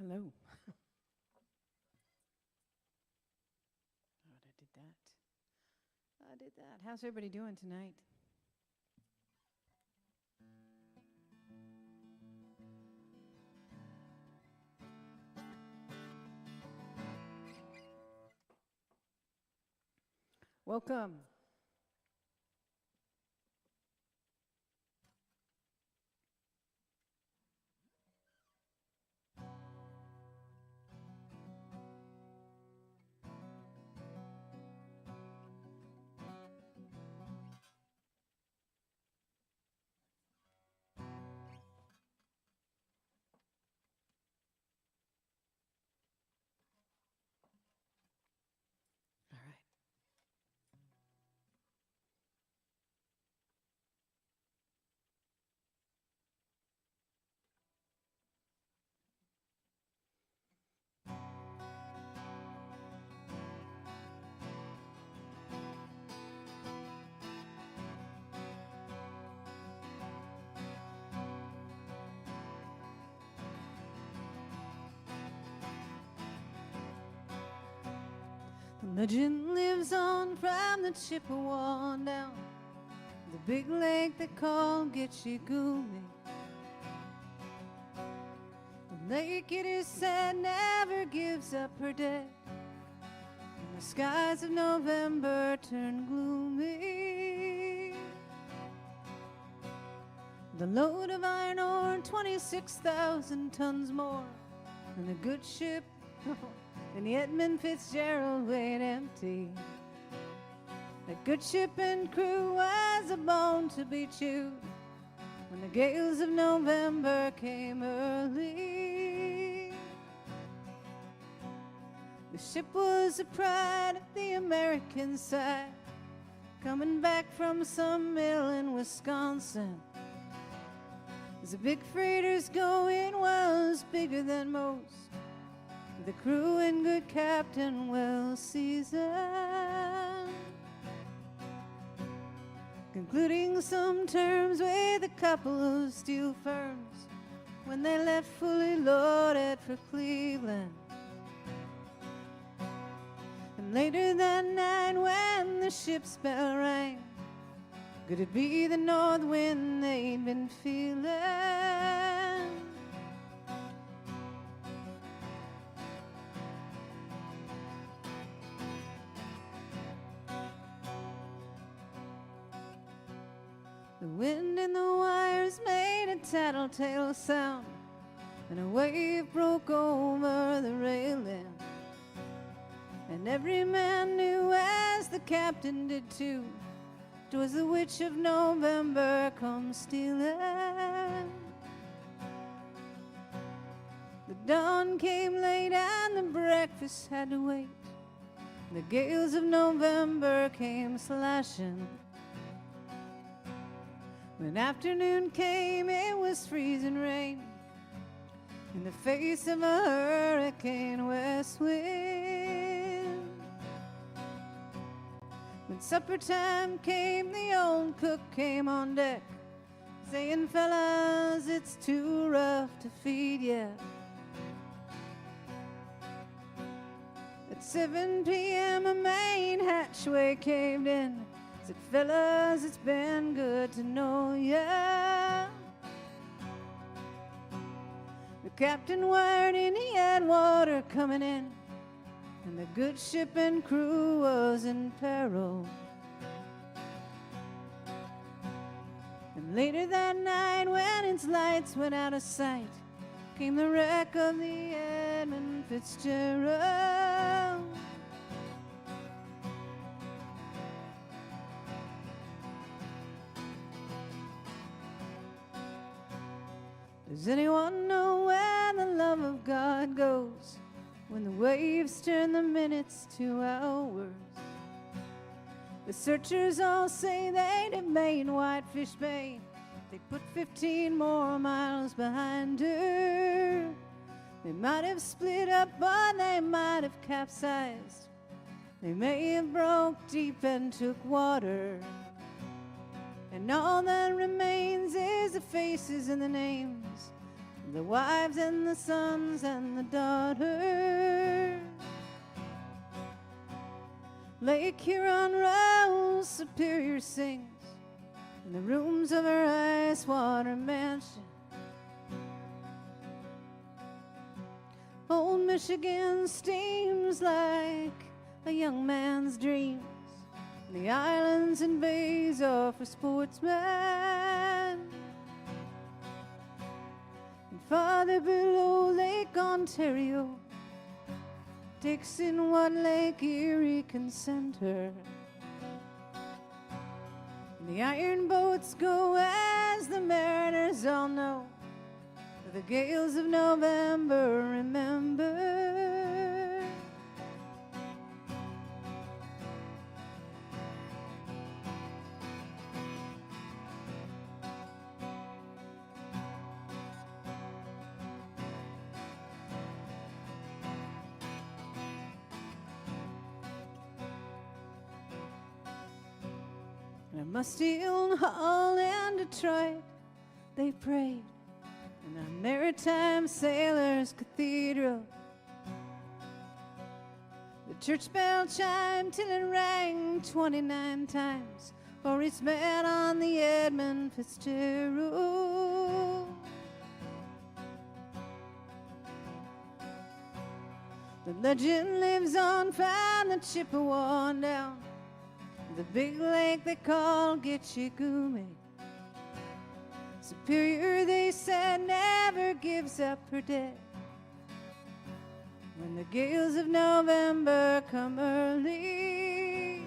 Hello. I did that. How's everybody doing tonight? Welcome. All right. The legend lives on from the Chippewa down the big lake they call Gitche-Gumee. The lake, it is said, never gives up her dead, and the skies of November turn gloomy. The load of iron ore, 26,000 tons more than a good ship and the Edmund Fitzgerald weighed empty. That good ship and crew was a bone to be chewed when the gales of November came early. The ship was a pride of the American side, coming back from some mill in Wisconsin. As the big freighters going was bigger than most, the crew and good captain well seasoned, concluding some terms with a couple of steel firms when they left fully loaded for Cleveland. And later that night when the ship's bell rang, could it be the north wind they'd been feeling? The wind in the wires made a tattletale sound, and a wave broke over the railing. And every man knew, as the captain did too, 'twas the witch of November come stealing. The dawn came late and the breakfast had to wait. The gales of November came slashing. When afternoon came, it was freezing rain in the face of a hurricane west wind. When supper time came, the old cook came on deck, saying, "Fellas, it's too rough to feed yet." At 7 p.m. a main hatchway caved in. Said, "Fellas, it's been good to know ya." The captain wired in, he had water coming in, and the good ship and crew was in peril. And later that night, when its lights went out of sight, came the wreck of the Edmund Fitzgerald. Does anyone know where the love of God goes when the waves turn the minutes to hours? The searchers all say they'd have made Whitefish Bay. They put 15 more miles behind her. They might have split up, but they might have capsized. They may have broke deep and took water. And all that remains is the faces and the names the wives and the sons and the daughters. Lake Huron rolls, Superior sings in the rooms of her ice water mansion. Old Michigan steams like a young man's dreams. The islands and bays are for sportsmen. And farther below Lake Ontario takes in what Lake Erie can send her. And the iron boats go as the mariners all know. The gales of November remember. And at Musty Old Hall and Detroit they prayed in a maritime sailor's cathedral. The church bell chimed till it rang 29 times for its man on the Edmund Fitzgerald. The legend lives on from the Chippewa down the big lake they call Gitchigumi. Superior, they said, never gives up her dead. When the gales of November come early,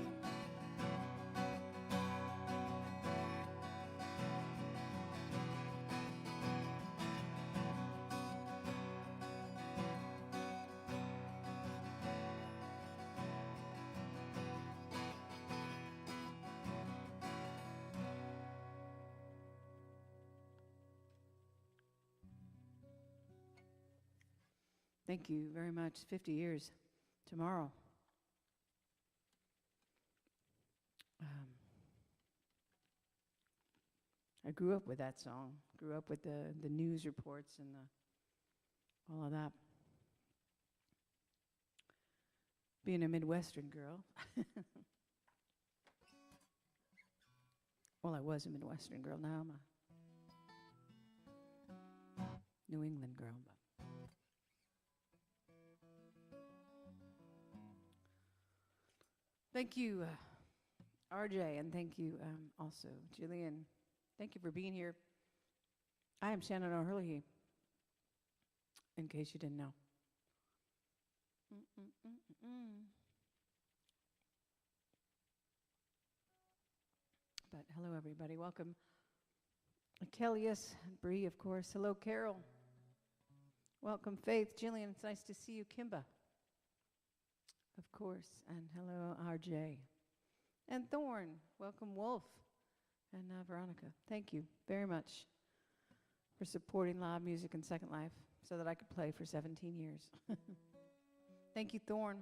thank you very much. 50 years tomorrow. I grew up with that song. Grew up with the news reports and all of that. Being a Midwestern girl. Well, I was a Midwestern girl. Now I'm a New England girl. But thank you, RJ, and thank you also, Jillian. Thank you for being here. I am Shannon Oherlihy, in case you didn't know. But hello, everybody. Welcome. Kellyus, Bree, of course. Hello, Carol. Welcome, Faith. Jillian, it's nice to see you. Kimba, of course. And hello, RJ. And Thorn. Welcome, Wolf. And Veronica. Thank you very much for supporting live music and Second Life so that I could play for 17 years. Thank you, Thorn.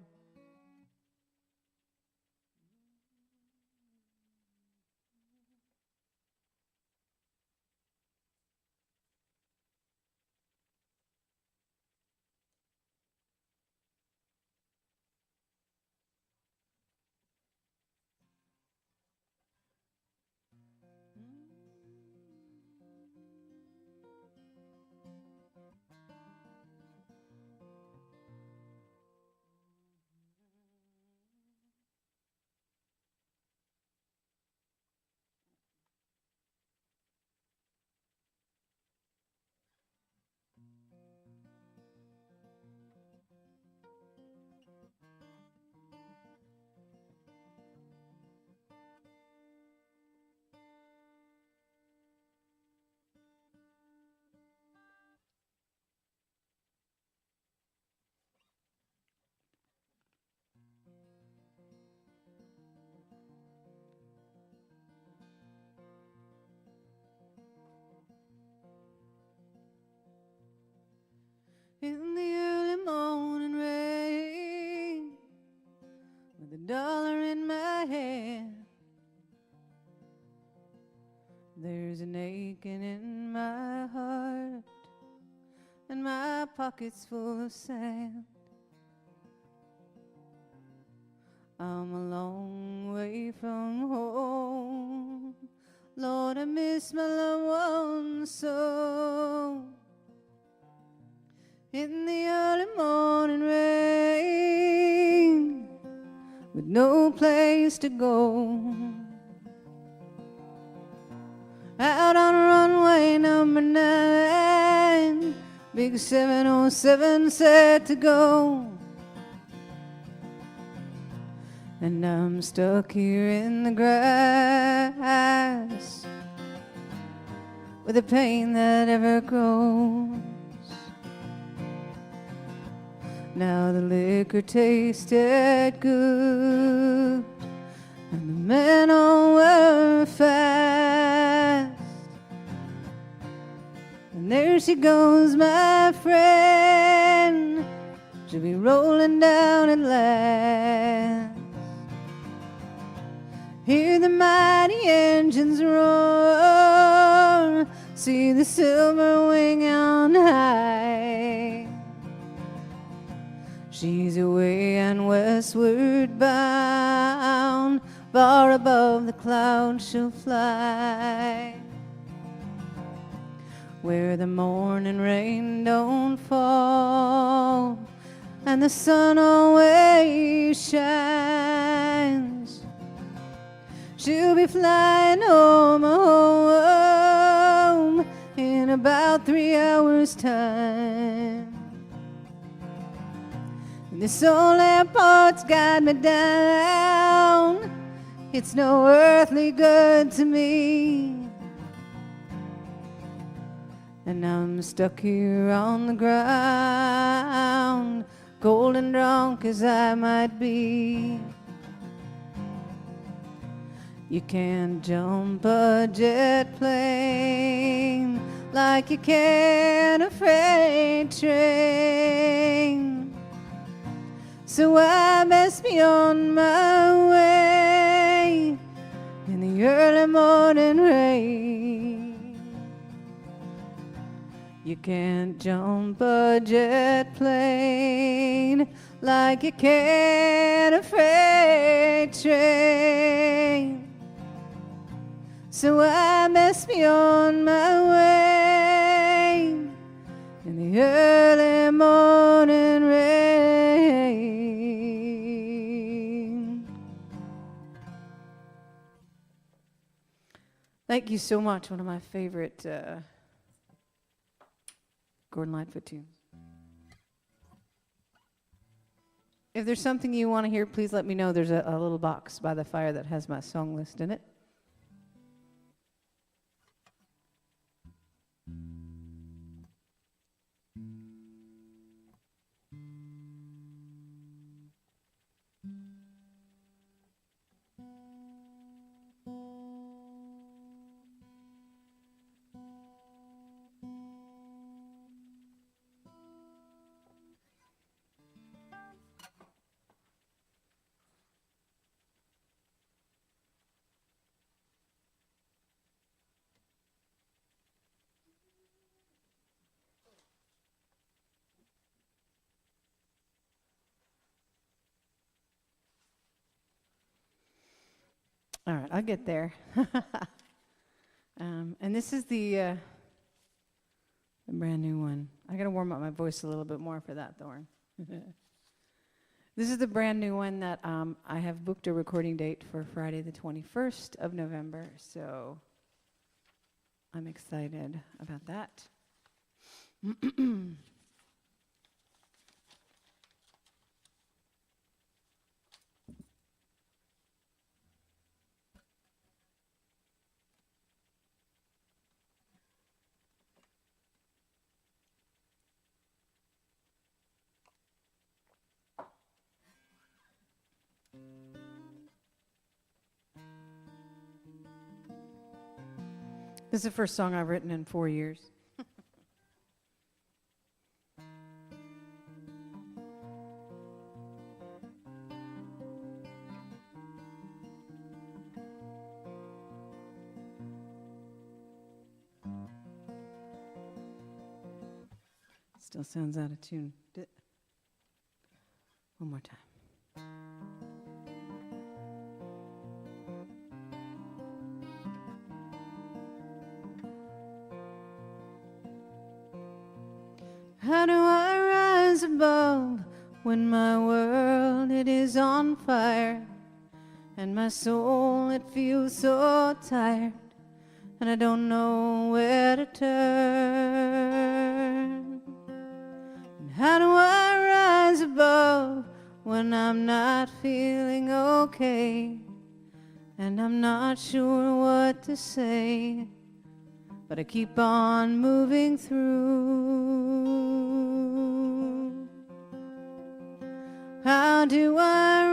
In the early morning rain, with $1 in my hand, there's an aching in my heart and my pockets full of sand. I'm a long way from home. Lord, I miss my loved ones so. In the early morning rain, with no place to go, out on runway number 9, big 707 set to go. And I'm stuck here in the grass with the pain that ever grows. Now the liquor tasted good, and the men all were fast. And there she goes, my friend, she'll be rolling down at last. Hear the mighty engines roar, see the silver wing on high. She's away and westward bound, far above the clouds she'll fly, where the morning rain don't fall and the sun always shines. She'll be flying home, home in about 3 hours' time. And this old airport's got me down. It's no earthly good to me. And I'm stuck here on the ground, cold and drunk as I might be. You can't jump a jet plane like you can a freight train. So I best be on my way in the early morning rain. You can't jump a jet plane like you can a freight train. So I must be on my way in the early morning rain. Thank you so much. One of my favorite Gordon Lightfoot tunes. If there's something you want to hear, please let me know. There's a little box by the fire that has my song list in it. All right, I'll get there. And this is the brand new one. I got to warm up my voice a little bit more for that, Thorn. This is the brand new one that I have booked a recording date for Friday the 21st of November, so I'm excited about that. This is the first song I've written in 4 years. Still sounds out of tune. One more time. How do I rise above when my world it is on fire and my soul it feels so tired and I don't know where to turn? And how do I rise above when I'm not feeling okay and I'm not sure what to say, but I keep on moving through? How do I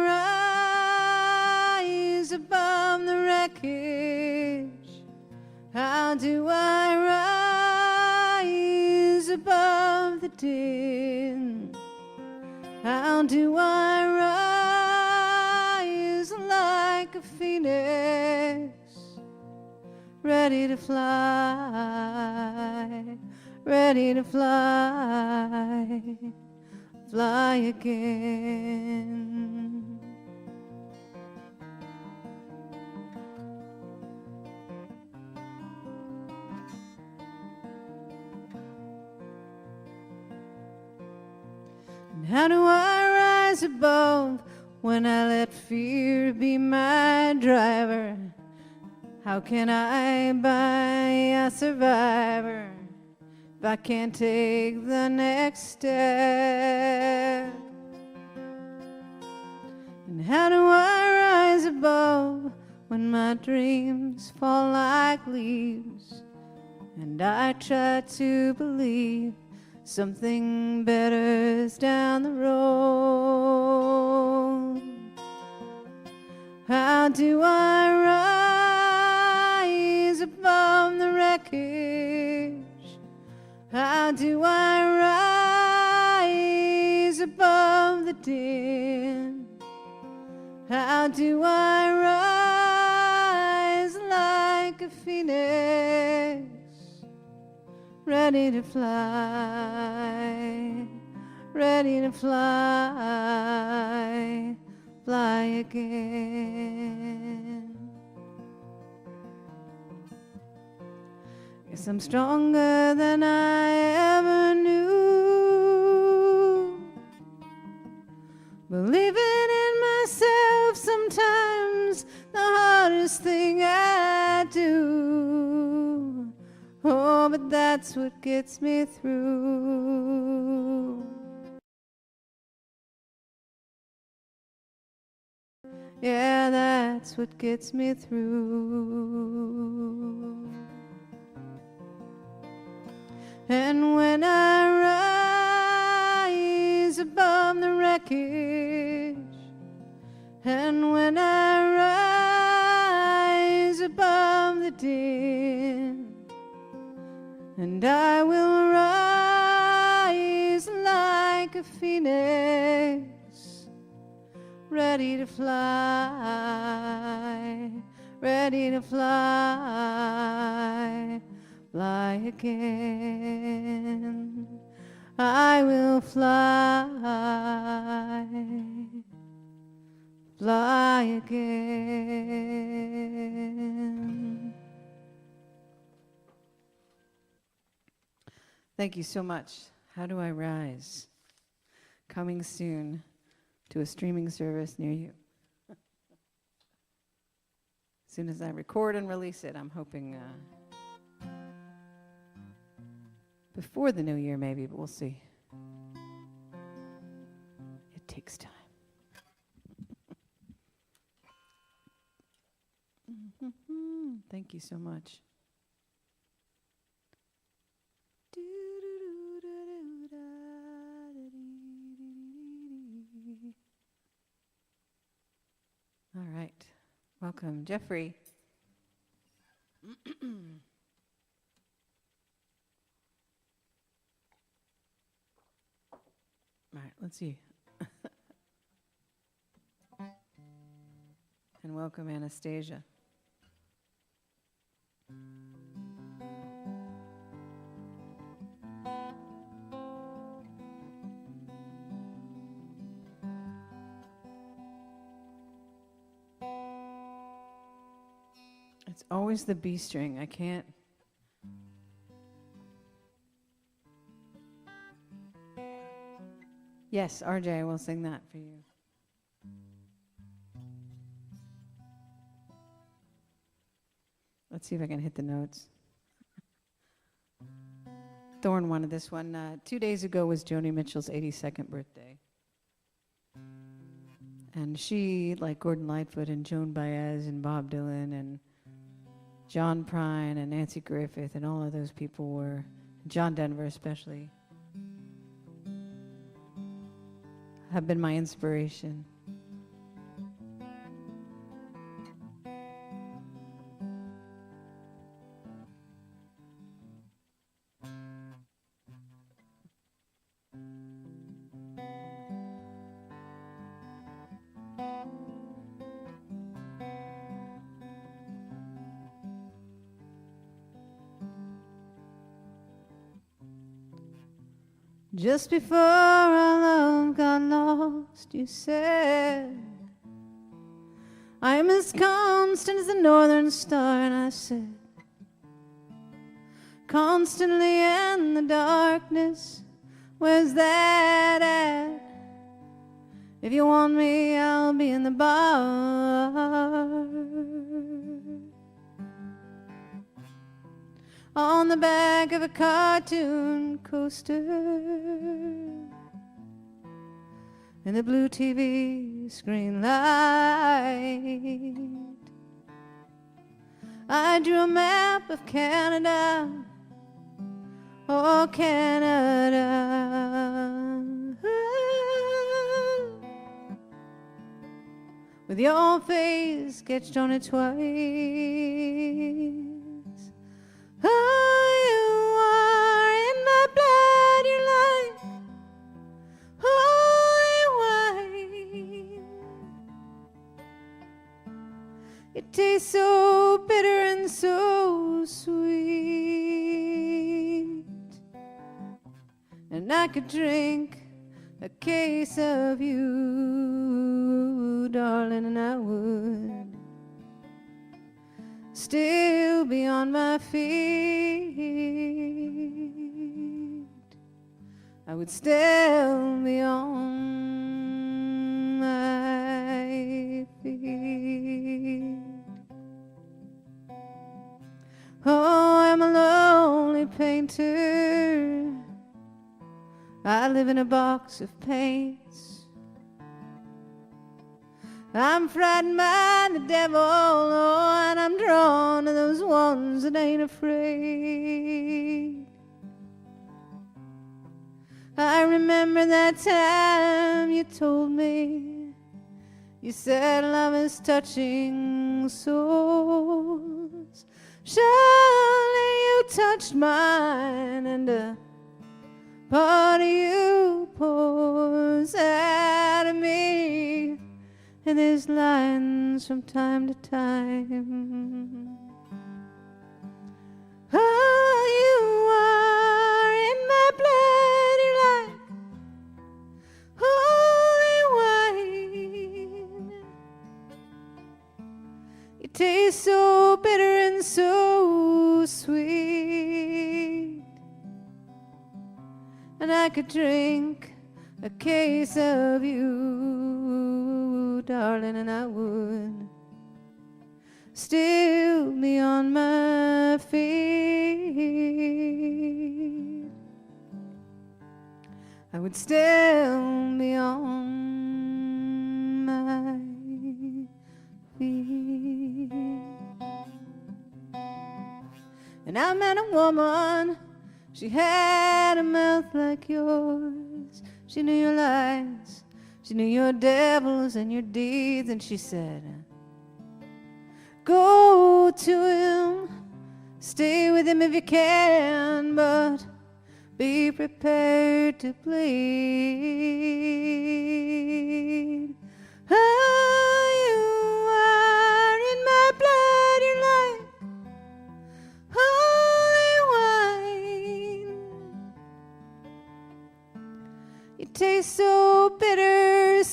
rise above the wreckage? How do I rise above the din? How do I rise like a phoenix, ready to fly, ready to fly, fly again? And how do I rise above when I let fear be my driver? How can I be a survivor if I can't take the next step? And how do I rise above when my dreams fall like leaves and I try to believe something better's down the road? How do I rise above the wreckage? How do I rise above the din? How do I rise like a phoenix, ready to fly, ready to fly, fly again? Guess I'm stronger than I ever knew, believing in myself sometimes the hardest thing I do. Oh, but that's what gets me through. Yeah, that's what gets me through. And when I rise above the wreckage, and when I rise above the din, and I will rise like a phoenix, ready to fly, ready to fly, fly again. I will fly, fly again. Thank you so much. How do I rise? Coming soon to a streaming service near you. As soon as I record and release it, I'm hoping before the new year maybe, but we'll see. It takes time. Thank you so much. All right. Welcome, Jeffrey. All right, let's see. And welcome, Anastasia. It's always the B string. I can't. Yes, RJ, I will sing that for you. Let's see if I can hit the notes. Thorne wanted this one. 2 days ago was Joni Mitchell's 82nd birthday. And she, like Gordon Lightfoot and Joan Baez and Bob Dylan and John Prine and Nancy Griffith and all of those people were, John Denver especially, have been my inspiration. Just before our love got lost, you said, I'm as constant as the northern star. And I said, constantly in the darkness, where's that at? If you want me, I'll be in the bar, on the back of a cartoon coaster, in the blue TV screen light. I drew a map of Canada, oh Canada, with your face sketched on it twice. Oh, you are in my blood, you're like holy wine. It tastes so bitter and so sweet, and I could drink a case of you, darling, and I would still be on my feet. I would still be on my feet. Oh, I'm a lonely painter. I live in a box of paints. I'm frightened by the devil, oh, and I'm drawn to those ones that ain't afraid. I remember that time you told me, you said love is touching souls. Surely you touched mine, and a part of you pours out of me in these lines from time to time. Oh, you are in my blood, you're like holy wine. It tastes so bitter and so sweet, and I could drink a case of you, darling, and I would still be on my feet. I would still be on my feet. And I met a woman, she had a mouth like yours. She knew your lies, she knew your devils and your deeds, and she said, go to him, stay with him if you can, but be prepared to bleed. Oh, you are in my blood, you're like holy wine. It tastes so bitter and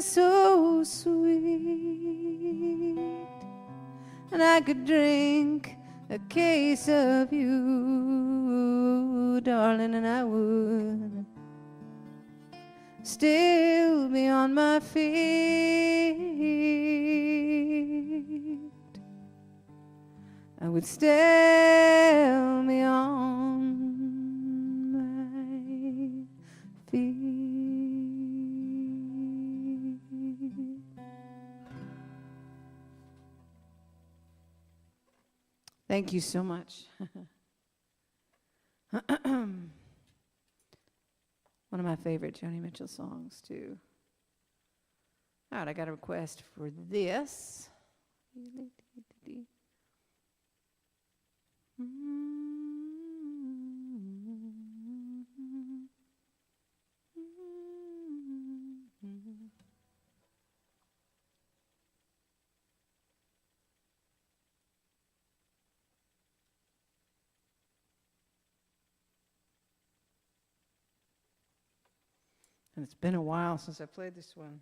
so sweet, and I I could drink a case of you, darling, and I would still be on my feet. I would still be on my feet. Thank you so much. One of my favorite Joni Mitchell songs, too. All right, I got a request for this. And it's been a while since I played this one.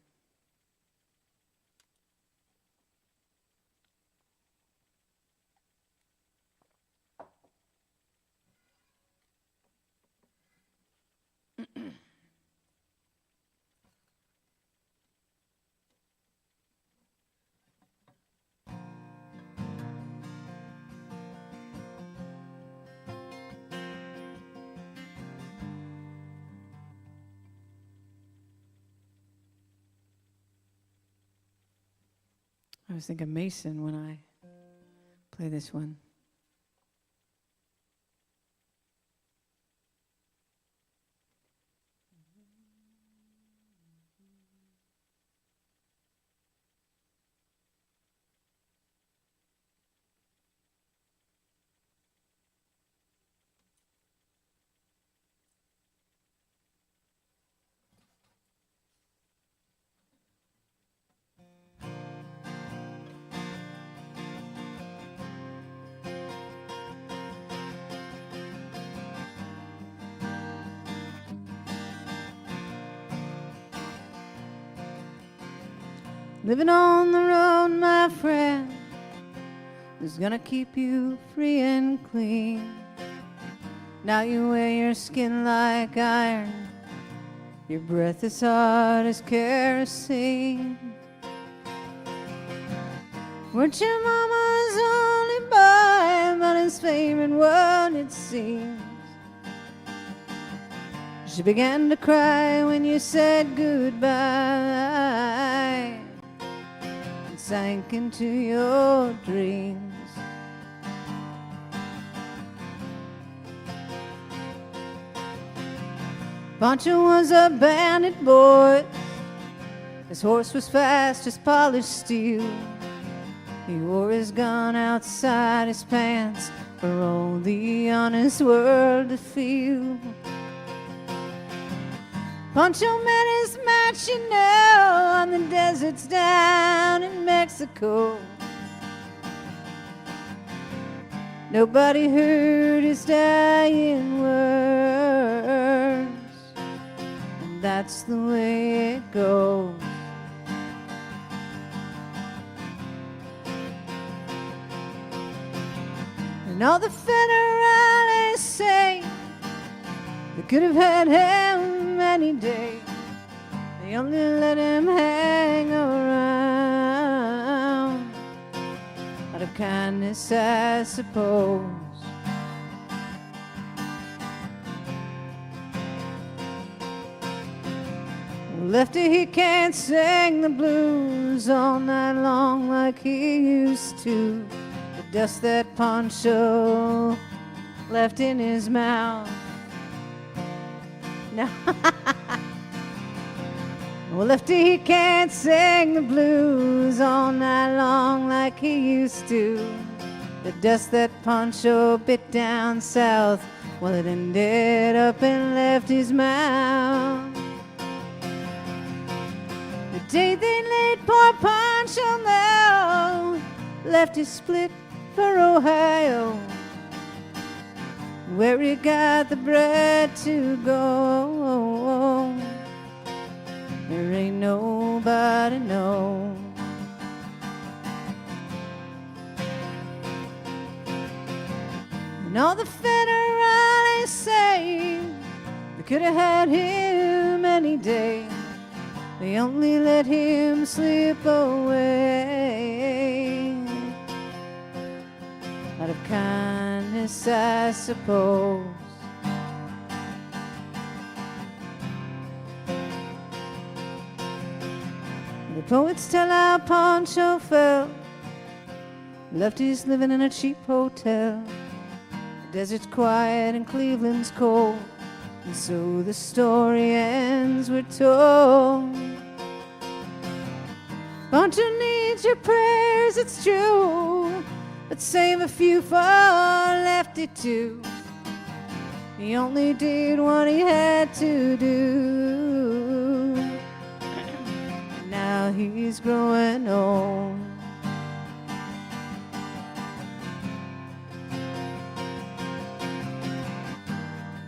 I was thinking Mason when I play this one. Living on the road, my friend, is gonna keep you free and clean. Now you wear your skin like iron, your breath is hot as kerosene. Weren't your mama's only boy, but his favorite one, it seems. She began to cry when you said goodbye, sank into your dreams. Pancho was a bandit boy. His horse was fast as polished steel. He wore his gun outside his pants for all the honest world to feel. Pancho met his match, you know, on the deserts down in Mexico. Nobody heard his dying words, and that's the way it goes. And all the federales say they could have had him any day. They only let him hang around out of kindness, I suppose. Lefty, he can't sing the blues all night long like he used to. The dust that Pancho left in his mouth. No. Well, Lefty, he can't sing the blues all night long like he used to. The dust that Pancho bit down south, well, it ended up in Lefty's mouth. The day they laid poor Pancho low, Lefty split for Ohio, where he got the bread to go. There ain't nobody know. And all the federales say they could have had him any day. They only let him slip away. Out of kindness, I suppose. The poets tell how Pancho fell. Lefty's living in a cheap hotel. The desert's quiet and Cleveland's cold. And so the story ends, we're told. Pancho needs your prayers, it's true. But save a few for Lefty too. He only did what he had to do. Now he's growing old.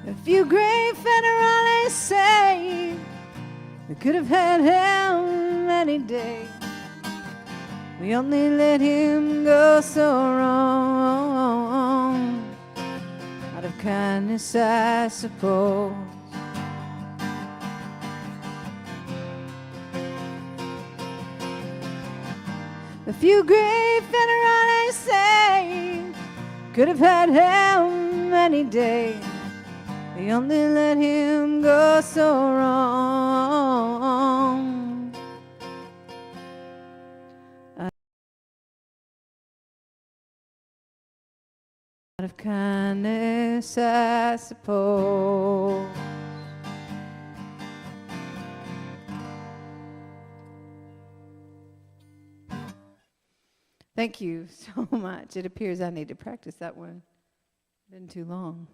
A few great federales say we could have had him any day. We only let him go so wrong. Out of kindness, I suppose. A few great federales say could have had him any day. They only let him go so wrong. Out of kindness, I suppose. Thank you so much. It appears I need to practice that one. Been too long.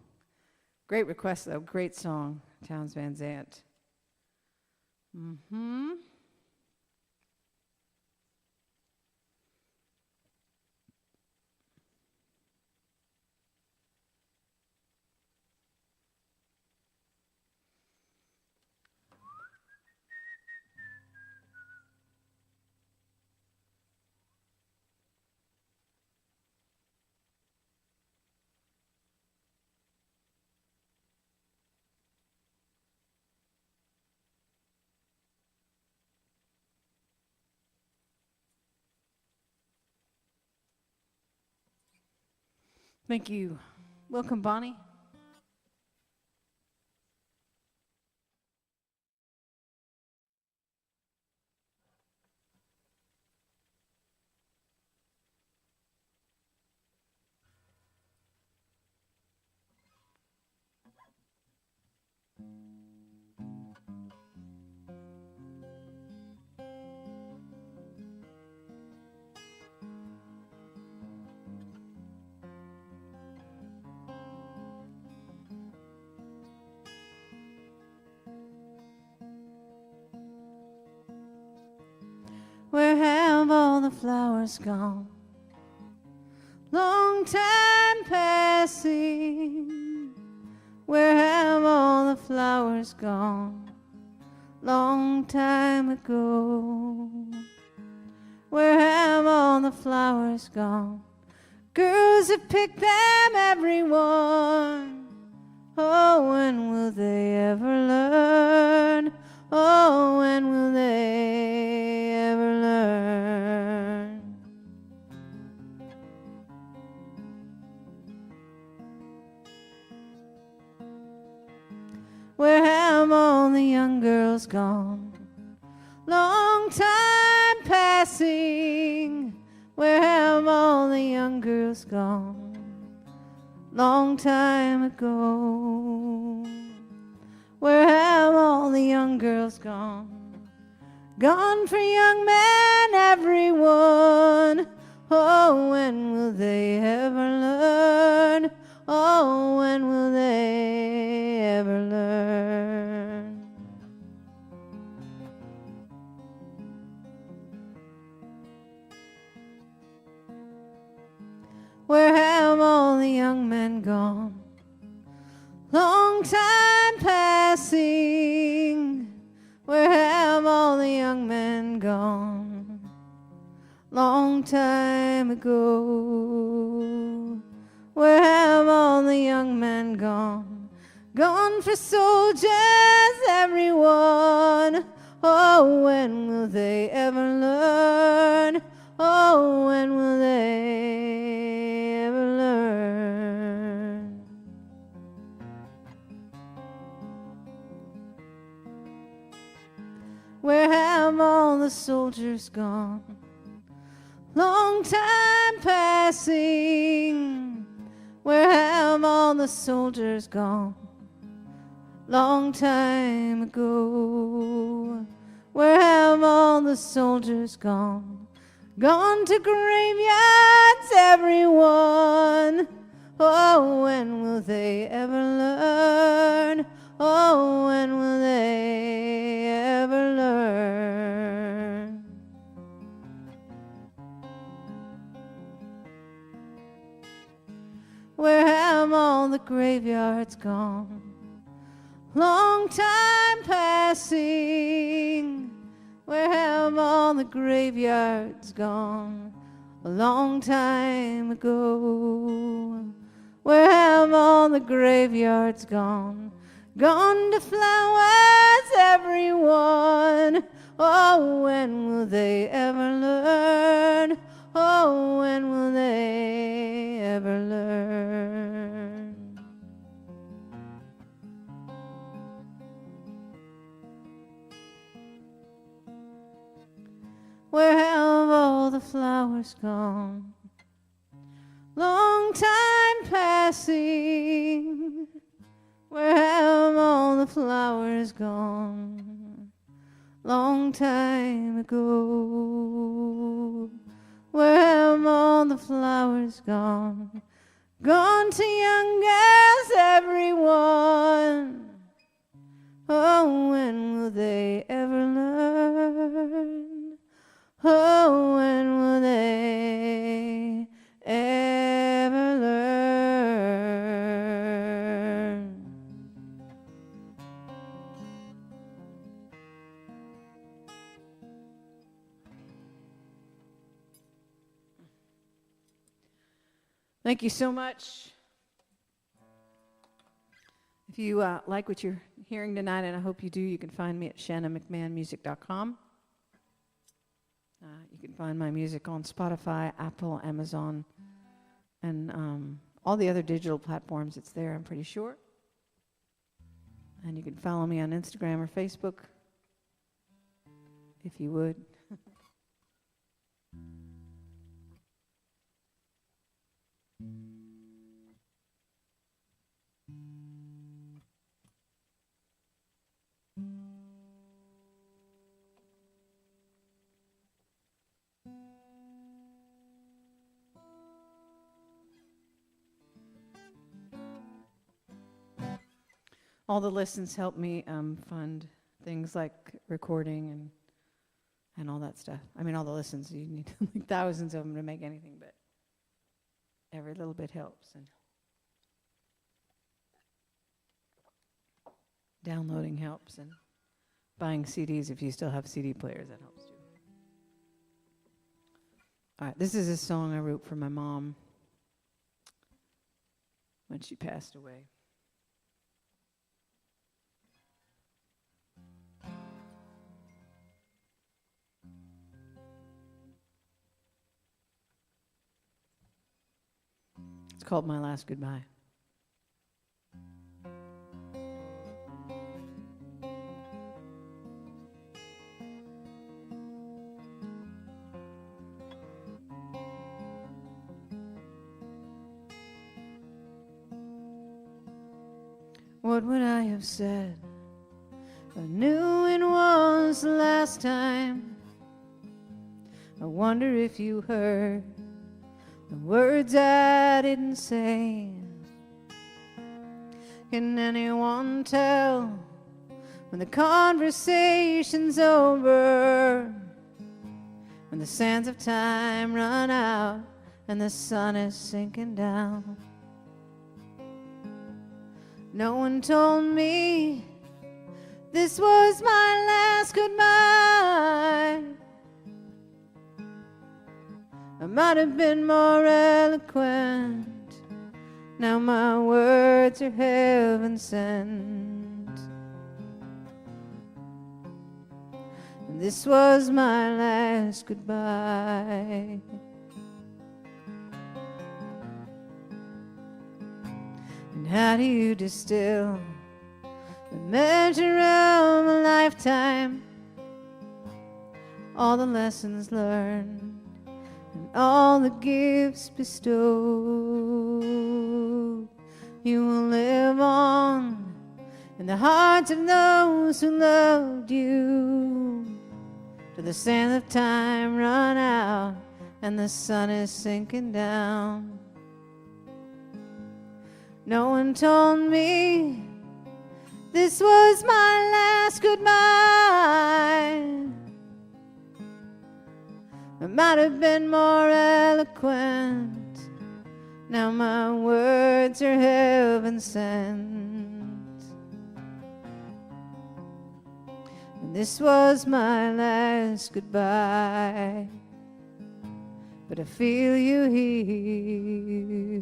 Great request, though. Great song, Townes Van Zandt. Thank you. Welcome, Bonnie. Where have all the flowers gone? Long time passing. Where have all the flowers gone? Long time ago. Where have all the flowers gone? Girls have picked them, everyone. Oh, when will they ever learn? Oh, when will they ever learn? Where have all the young girls gone? Long time passing. Where have all the young girls gone? Long time ago. Where have all the young girls gone? Gone for young men, everyone. Oh, when will they ever learn? Oh, when will they ever learn? Where have all the young men gone? Long time passing. Where have all the young men gone? Long time ago. Where have all the one for soldiers, everyone. Oh, when will they ever learn? Oh, when will they ever learn? Where have all the soldiers gone? Long time passing. Where have all the soldiers gone? Long time ago. Where have all the soldiers gone? Gone to graveyards, everyone. Oh, when will they ever learn? Oh, when will they ever learn? Where have all the graveyards gone? Long time passing. Where have all the graveyards gone? A long time ago. Where have all the graveyards gone? Gone to flowers, everyone. Oh, when will they ever learn? Oh, when will they ever learn? Where have all the flowers gone? Long time passing. Where have all the flowers gone? Long time ago. Where have all the flowers gone? Gone to young girls, everyone. Oh, when will they ever learn? Oh, when will they ever learn? Thank you so much. If you like what you're hearing tonight, and I hope you do, you can find me at shannonmcmahonmusic.com. You can find my music on Spotify, Apple, Amazon, and all the other digital platforms. It's there, I'm pretty sure. And you can follow me on Instagram or Facebook, if you would. All the listens help me fund things like recording and all that stuff. I mean, all the listens, you need like thousands of them to make anything, but every little bit helps. And downloading helps, and buying CDs, if you still have CD players, that helps too. All right, this is a song I wrote for my mom when she passed away. It's called My Last Goodbye. What would I have said if I knew it was the last time? I wonder if you heard the words I didn't say. Can anyone tell when the conversation's over? When the sands of time run out and the sun is sinking down? No one told me this was my last goodbye. I might have been more eloquent Now my words are heaven sent. And this was my last goodbye. And how do you distill the measure of a lifetime? All the lessons learned and all the gifts bestowed. You will live on in the hearts of those who loved you, till the sands of time run out and the sun is sinking down. No one told me this was my last goodbye. I might have been more eloquent. Now my words are heaven sent. And this was my last goodbye. But I feel you here.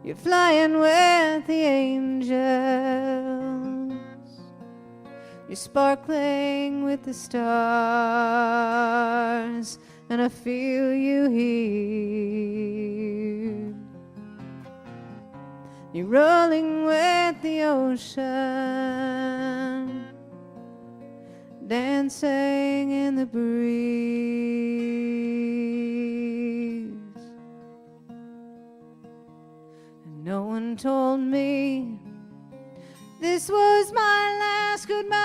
You're flying with the angels. You're sparkling with the stars, and I feel you here. You're rolling with the ocean, dancing in the breeze. And no one told me this was my last goodbye.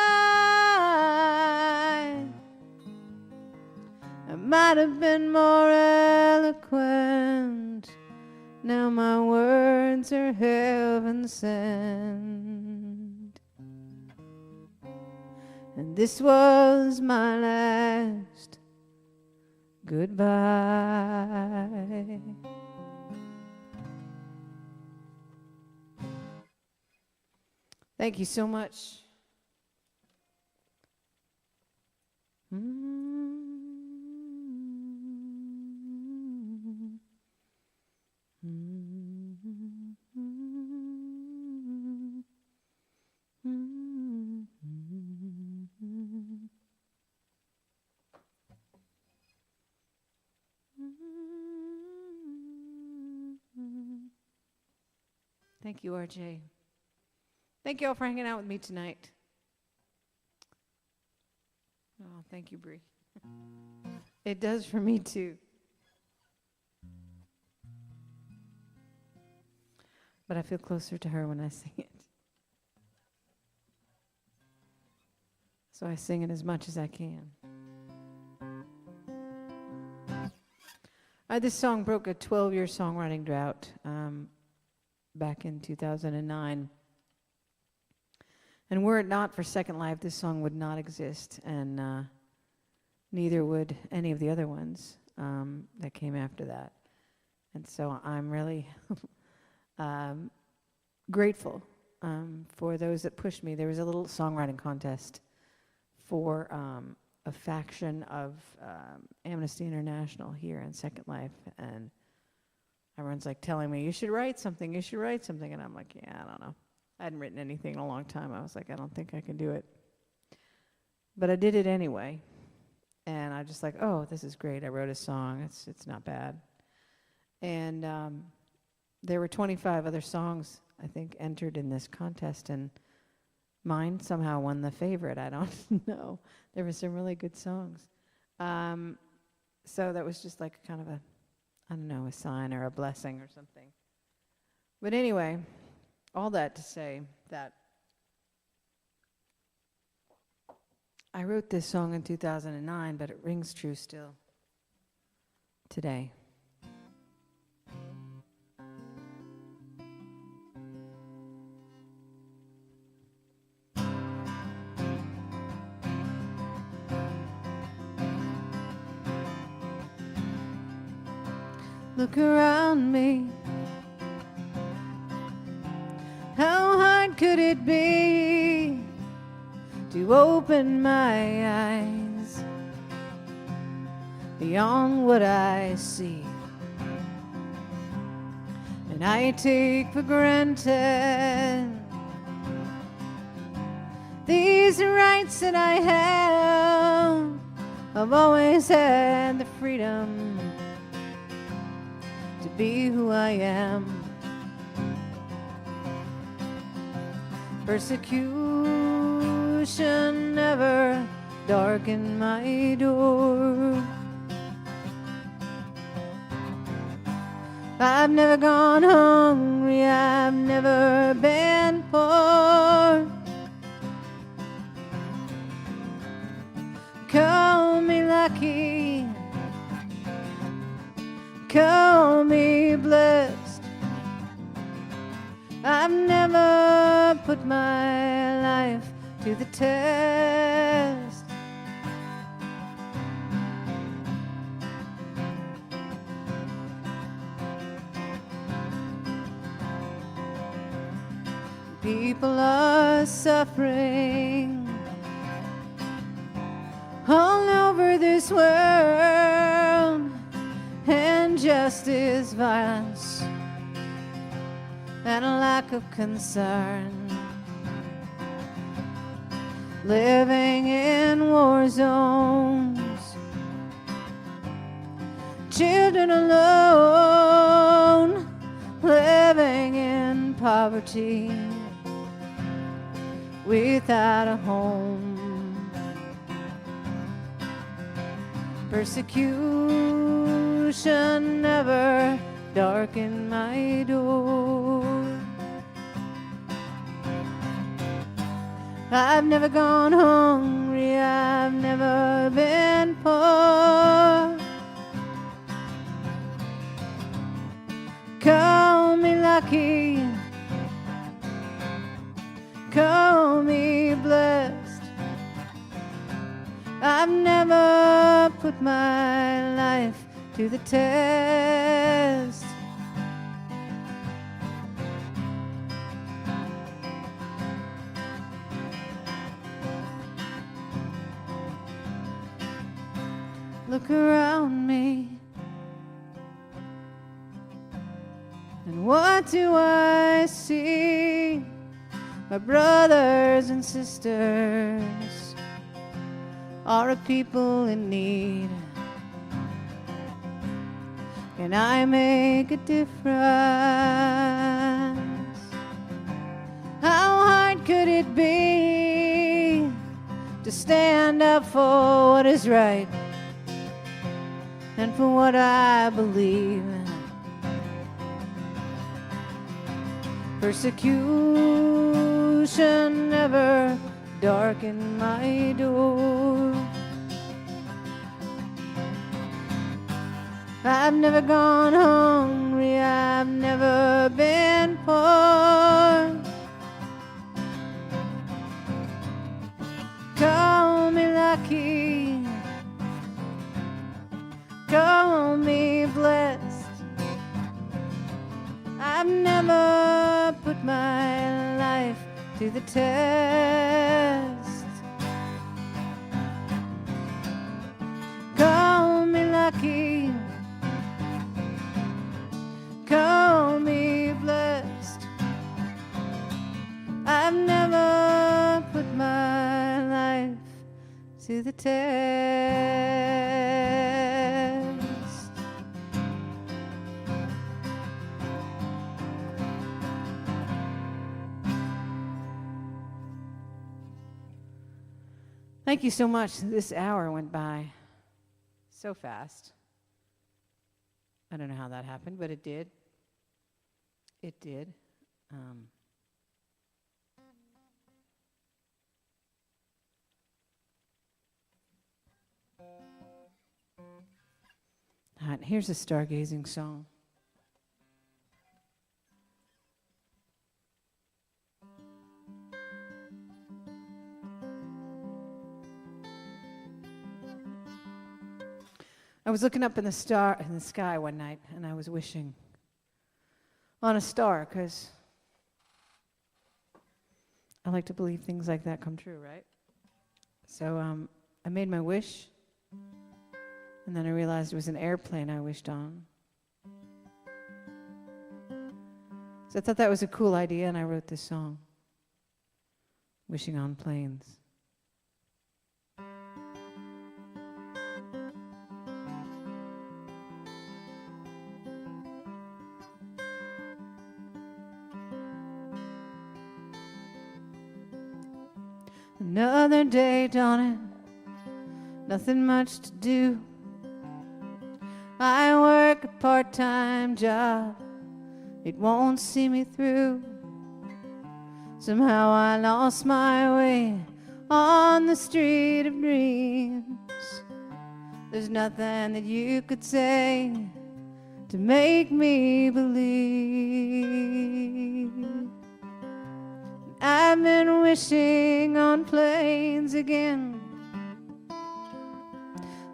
I might have been more eloquent. Now my words are heaven sent. And this was my last goodbye. Thank you so much. Thank you, RJ. Thank you all for hanging out with me tonight. Oh, thank you, Bree. It does for me too. But I feel closer to her when I sing it. So I sing it as much as I can. This song broke a 12-year songwriting drought back in 2009. And were it not for Second Life, this song would not exist, and neither would any of the other ones that came after that. And so I'm really grateful for those that pushed me. There was a little songwriting contest for a faction of Amnesty International here in Second Life, and everyone's like telling me, you should write something, you should write something, and I'm like, yeah, I don't know. I hadn't written anything in a long time. I was like, I don't think I can do it. But I did it anyway. And I just like, oh, this is great. I wrote a song. It's not bad. And there were 25 other songs, I think, entered in this contest. And mine somehow won the favorite. I don't know. There were some really good songs. So that was just like kind of a, I don't know, a sign or a blessing or something. But anyway, all that to say that I wrote this song in 2009, but it rings true still today. Look around me. How hard could it be to open my eyes beyond what I see? and I take for granted these rights that I have. I've always had the freedom to be who I am. Persecution never darkened my door. I've never gone hungry, I've never been poor. Call me lucky, call me blessed. I've never put my life to the test. People are suffering all over this world, injustice, violence, and a lack of concern. Living in war zones, children alone, living in poverty, without a home. Persecution never darkened my door. I've never gone hungry, I've never been poor. Call me lucky, call me blessed. I've never put my life to the test. Look around me, and what do I see? My brothers and sisters are a people in need. Can I make a difference? How hard could it be to stand up for what is right and for what I believe? Persecution never darkened my door. I've never gone hungry, I've never been poor. Call me lucky, call me blessed. I've never put my life to the test. Call me lucky, call me blessed. I've never put my life to the test. Thank you so much. This hour went by so fast. I don't know how that happened, but it did. It did. Here's a stargazing song. I was looking up in the sky one night, and I was wishing on a star, because I like to believe things like that come true, right? So I made my wish, and then I realized it was an airplane I wished on. So I thought that was a cool idea, and I wrote this song, Wishing on Planes. Another day dawning, nothing much to do. I work a part-time job, it won't see me through. Somehow I lost my way on the street of dreams. There's nothing that you could say to make me believe. I've been wishing on planes again.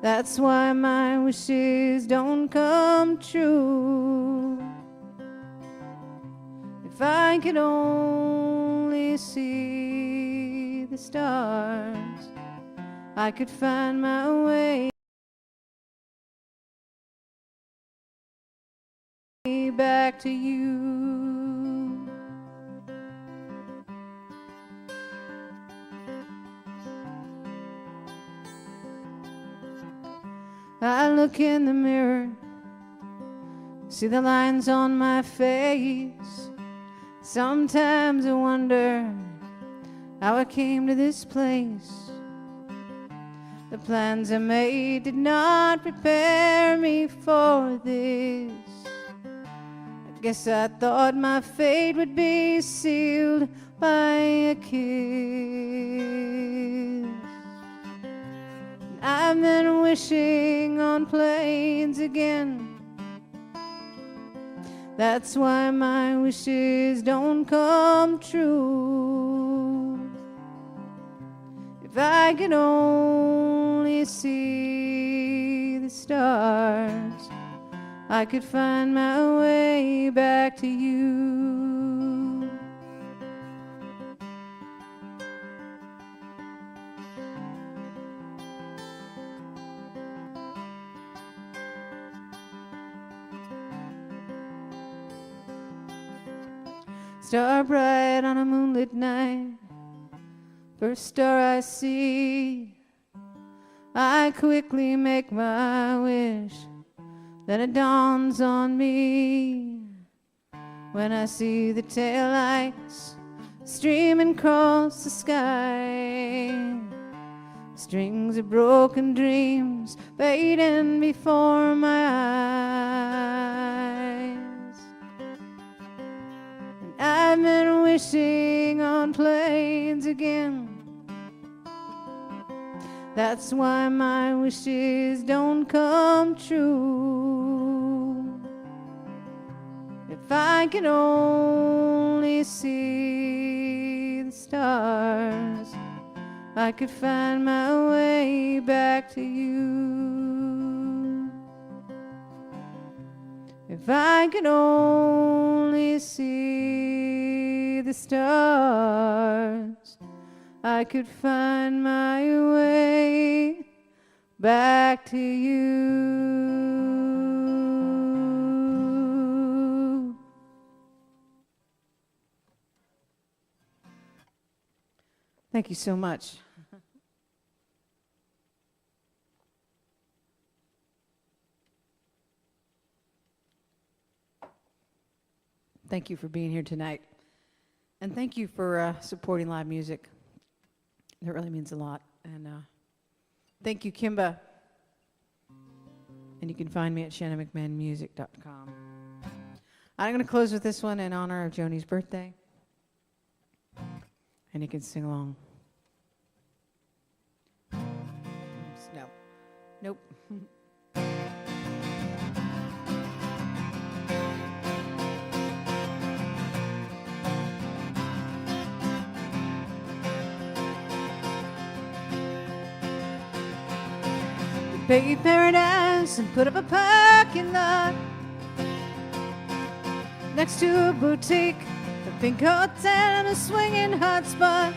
That's why my wishes don't come true. If I could only see the stars, I could find my way back to you. I look in the mirror, see the lines on my face. Sometimes I wonder how I came to this place. The plans I made did not prepare me for this. I guess I thought my fate would be sealed by a kiss. I've been wishing on planes again. That's why my wishes don't come true. If I could only see the stars, I could find my way back to you. Star bright on a moonlit night, first star I see. I quickly make my wish, then it dawns on me. When I see the taillights streaming across the sky, strings of broken dreams fading before my eyes. I've been wishing on planes again. That's why my wishes don't come true. If I could only see the stars, I could find my way back to you. If I could only see the stars, I could find my way back to you. Thank you so much. Thank you for being here tonight. And thank you for supporting live music. It really means a lot. And thank you, Kimba. And you can find me at shannonmcmahonmusic.com. I'm going to close with this one in honor of Joni's birthday. And you can sing along. No. Nope. Paved paradise and put up a parking lot next to a boutique, a pink hotel and a swinging hot spot.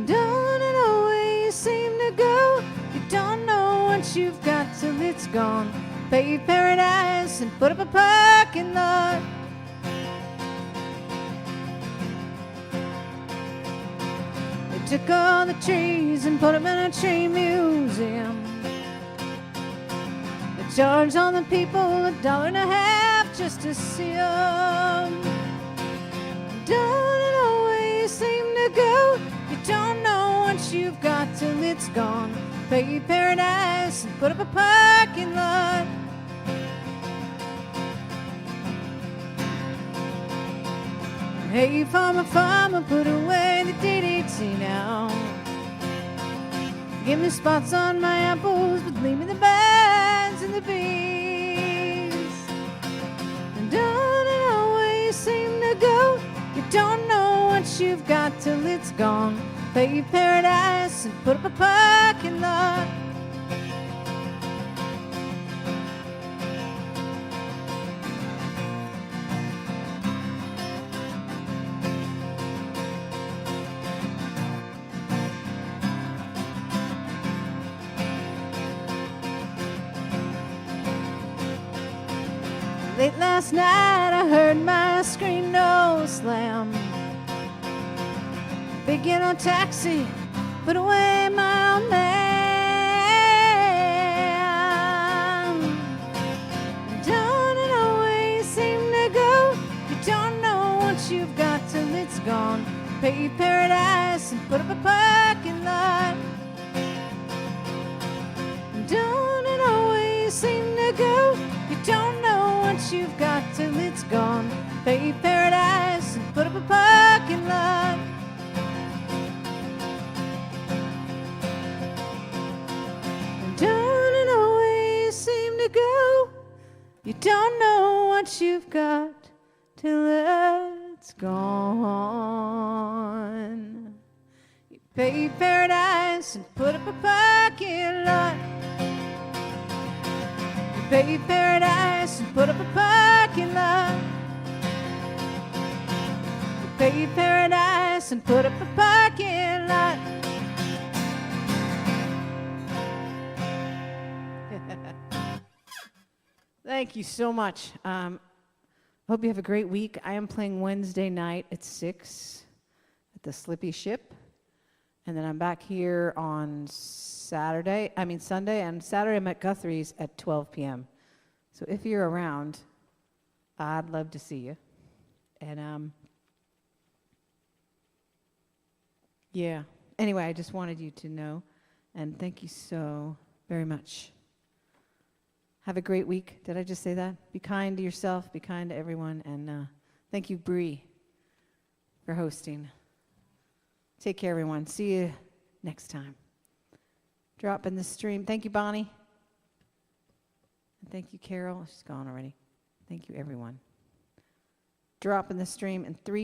Don't know where you seem to go, you don't know what you've got till it's gone. Paved paradise and put up a parking lot took all the trees and put them in a tree museum. They charged all the people $1.50 just to see them. Don't it always seem to go? You don't know what you've got till it's gone. Pay paradise and put up a parking lot. Hey, farmer, farmer, put away the DDT now. Give me spots on my apples, but leave me the birds and the bees. And don't it always seem to go? You don't know what you've got till it's gone. Pay paradise and put up a parking lot. Late last night I heard my screen door slam. Big yellow taxi put away my old man. Don't it always seem to go? You don't know what you've got till it's gone. Pay paradise and put up a parking lot. Don't it always seem to go? You don't know what you've got till it's gone. Pay paradise and put up a parking lot. Don't it always seem to go? You don't know what you've got till it's gone. You pay paradise and put up a parking lot. You pay paradise and put up a parking lot. You pay paradise and put up a parking lot. Thank you so much. Hope you have a great week. I am playing Wednesday night at 6 at the Slippy Ship. And then I'm back here on Sunday, and Saturday I'm at Guthrie's at 12 p.m. So if you're around, I'd love to see you. And yeah. Anyway, I just wanted you to know. And thank you so very much. Have a great week. Did I just say that? Be kind to yourself. Be kind to everyone. And thank you, Bree, for hosting. Take care, everyone. See you next time. Drop in the stream. Thank you, Bonnie. And thank you, Carol. She's gone already. Thank you, everyone. Drop in the stream in 3.